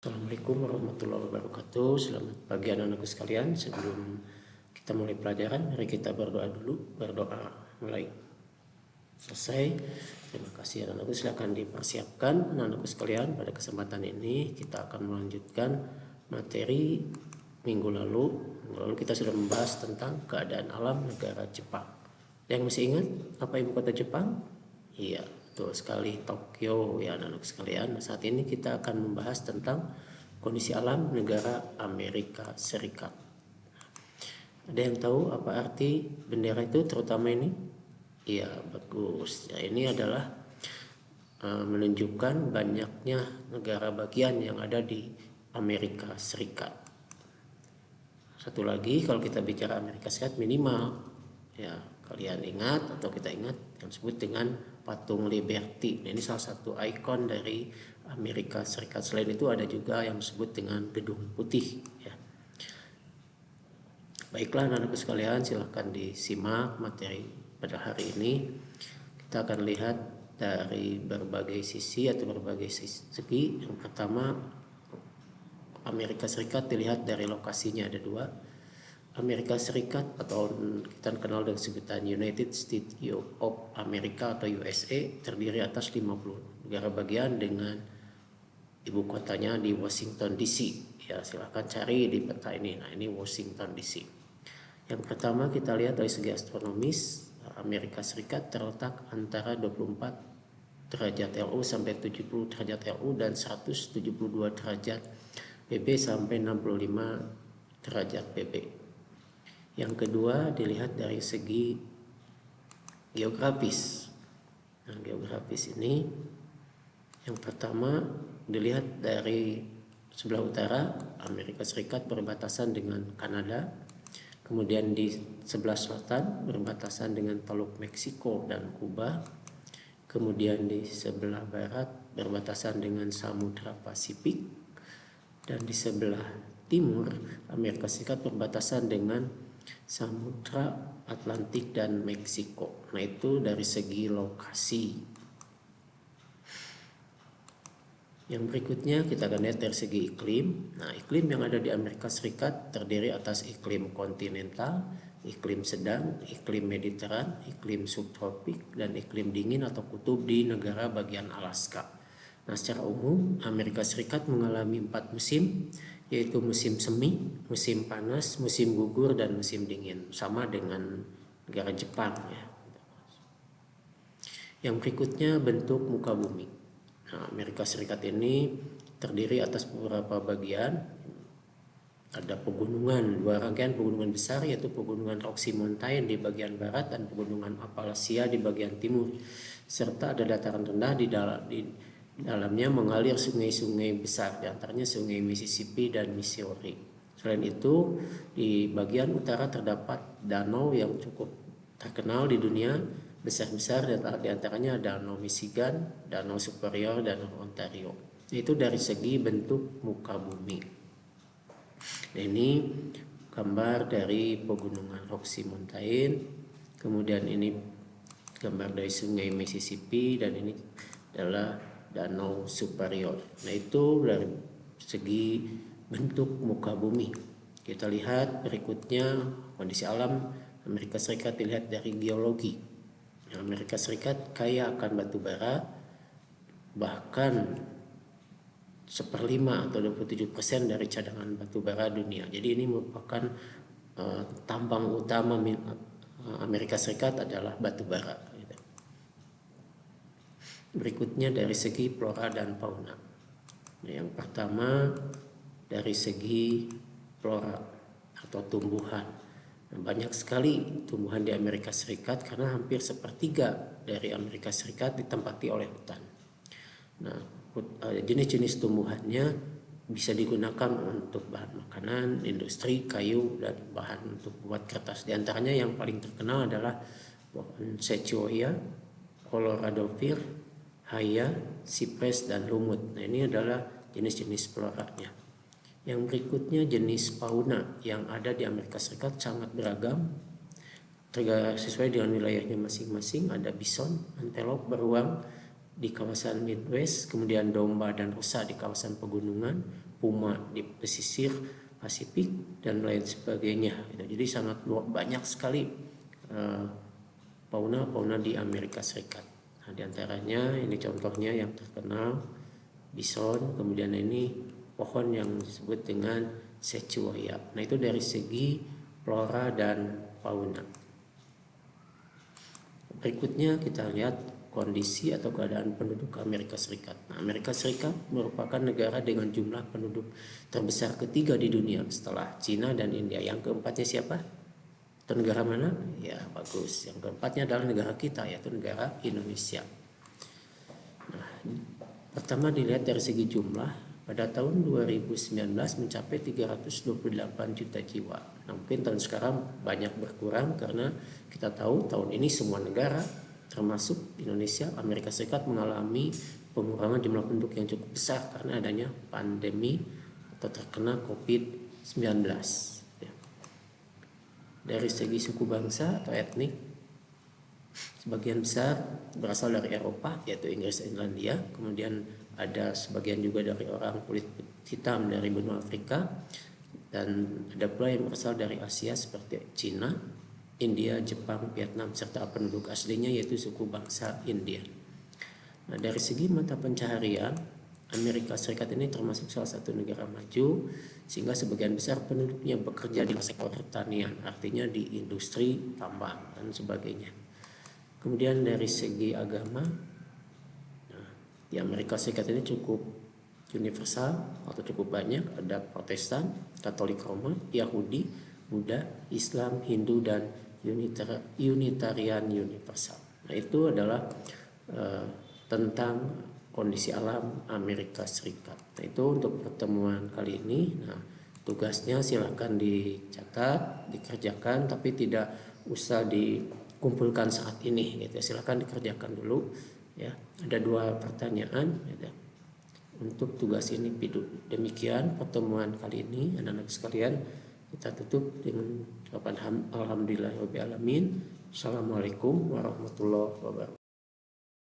Assalamualaikum warahmatullahi wabarakatuh. Selamat pagi anak-anakku sekalian. Sebelum kita mulai pelajaran, mari kita berdoa dulu. Berdoa mulai selesai. Terima kasih anak-anakku. Silakan dipersiapkan anak-anakku sekalian. Pada kesempatan ini kita akan melanjutkan materi minggu lalu. Minggu lalu kita sudah membahas tentang keadaan alam negara Jepang. Yang masih ingat apa ibu kota Jepang? Iya, betul sekali, Tokyo ya anak-anak sekalian. Saat ini kita akan membahas tentang kondisi alam negara Amerika Serikat. Ada yang tahu apa arti bendera itu terutama ini? Iya, bagus. Ya, ini adalah menunjukkan banyaknya negara bagian yang ada di Amerika Serikat. Satu lagi, kalau kita bicara Amerika Serikat minimal ya, kalian ingat atau kita ingat yang disebut dengan patung Liberty. Nah, ini salah satu ikon dari Amerika Serikat. Selain itu ada juga yang disebut dengan Gedung Putih ya. Baiklah anak-anakku sekalian, silahkan disimak materi pada hari ini. Kita akan lihat dari berbagai sisi atau berbagai segi. Yang pertama, Amerika Serikat dilihat dari lokasinya, ada dua. Amerika Serikat atau kita kenal dengan sebutan United States of America atau USA terdiri atas 50 negara bagian dengan ibu kotanya di Washington DC. Ya, silahkan cari di peta ini. Nah, ini Washington DC. Yang pertama kita lihat dari segi astronomis, Amerika Serikat terletak antara 24 derajat LU sampai 70 derajat LU dan 172 derajat PB sampai 65 derajat PB. Yang kedua dilihat dari segi geografis. Nah, geografis ini yang pertama dilihat dari sebelah utara, Amerika Serikat berbatasan dengan Kanada. Kemudian di sebelah selatan berbatasan dengan Teluk Meksiko dan Kuba. Kemudian di sebelah barat berbatasan dengan Samudra Pasifik. Dan di sebelah timur Amerika Serikat berbatasan dengan Samudra Atlantik dan Meksiko. Nah, itu dari segi lokasi. Yang berikutnya kita akan lihat dari segi iklim. Nah, iklim yang ada di Amerika Serikat terdiri atas iklim kontinental, iklim sedang, iklim mediteran, iklim subtropik, dan iklim dingin atau kutub di negara bagian Alaska. Nah, secara umum Amerika Serikat mengalami 4 musim, yaitu musim semi, musim panas, musim gugur, dan musim dingin. Sama dengan negara Jepang ya. Yang berikutnya bentuk muka bumi. Nah, Amerika Serikat ini terdiri atas beberapa bagian. Ada pegunungan, dua rangkaian pegunungan besar, yaitu pegunungan Rocky Mountain di bagian barat dan pegunungan Appalachia di bagian timur. Serta ada dataran rendah di dalamnya mengalir sungai-sungai besar, di antaranya sungai Mississippi dan Missouri. Selain itu, di bagian utara terdapat danau yang cukup terkenal di dunia, besar-besar, di antaranya Danau Michigan, Danau Superior, dan Ontario. Itu dari segi bentuk muka bumi. Nah, ini gambar dari pegunungan Rocky Mountain, kemudian ini gambar dari sungai Mississippi, dan ini adalah Danau Superior. Nah, itu dari segi bentuk muka bumi. Kita lihat berikutnya kondisi alam Amerika Serikat dilihat dari geologi. Amerika Serikat kaya akan batu bara, bahkan 1/5 atau 27% dari cadangan batu bara dunia. Jadi ini merupakan tambang utama Amerika Serikat adalah batu bara. Berikutnya dari segi flora dan fauna. Nah, yang pertama dari segi flora atau tumbuhan. Banyak sekali tumbuhan di Amerika Serikat karena hampir 1/3 dari Amerika Serikat ditempati oleh hutan. Nah, jenis-jenis tumbuhannya bisa digunakan untuk bahan makanan, industri, kayu, dan bahan untuk buat kertas. Di antaranya yang paling terkenal adalah pohon sequoia, Colorado fir, haya, cypress, dan lumut. Nah, ini adalah jenis-jenis floranya. Yang berikutnya jenis fauna yang ada di Amerika Serikat sangat beragam, sesuai dengan wilayahnya masing-masing. Ada bison, antelope, beruang di kawasan Midwest, kemudian domba dan rusa di kawasan pegunungan, puma di pesisir Pasifik dan lain sebagainya. Jadi sangat banyak sekali fauna di Amerika Serikat. Nah, diantaranya ini contohnya yang terkenal bison, kemudian ini pohon yang disebut dengan sequoia. Nah, itu dari segi flora dan fauna. Berikutnya kita lihat kondisi atau keadaan penduduk Amerika Serikat. Nah, Amerika Serikat merupakan negara dengan jumlah penduduk terbesar ketiga di dunia setelah Cina dan India. Yang keempatnya siapa? Itu negara mana? Ya, bagus. Yang keempatnya adalah negara kita, yaitu negara Indonesia. Nah, pertama dilihat dari segi jumlah. Pada tahun 2019 mencapai 328 juta jiwa. Nah, mungkin tahun sekarang banyak berkurang karena kita tahu tahun ini semua negara termasuk Indonesia, Amerika Serikat mengalami pengurangan jumlah penduduk yang cukup besar karena adanya pandemi atau terkena COVID-19. Ya. Dari segi suku bangsa atau etnik, sebagian besar berasal dari Eropa, yaitu Inggris dan Irlandia. Kemudian ada sebagian juga dari orang kulit hitam dari benua Afrika, dan ada pula yang berasal dari Asia seperti Cina, India, Jepang, Vietnam, serta penduduk aslinya yaitu suku bangsa India. Nah, dari segi mata pencaharian, Amerika Serikat ini termasuk salah satu negara maju sehingga sebagian besar penduduknya bekerja di sektor pertanian, artinya di industri tambang dan sebagainya. Kemudian dari segi agama, di Amerika Serikat ini cukup universal atau cukup banyak, ada Protestan, Katolik Roma, Yahudi, Buddha, Islam, Hindu, dan Unitarian Universal. Nah, itu adalah tentang kondisi alam Amerika Serikat. Nah, itu untuk pertemuan kali ini. Nah, tugasnya silakan dicatat, dikerjakan, tapi tidak usah dikumpulkan saat ini. Gitu. Silakan dikerjakan dulu. Ya, ada 2 pertanyaan. Gitu. Untuk tugas ini, demikian pertemuan kali ini, anak-anak sekalian. Kita tutup dengan ucapan alhamdulillahirabbil alamin. Assalamualaikum warahmatullahi wabarakatuh.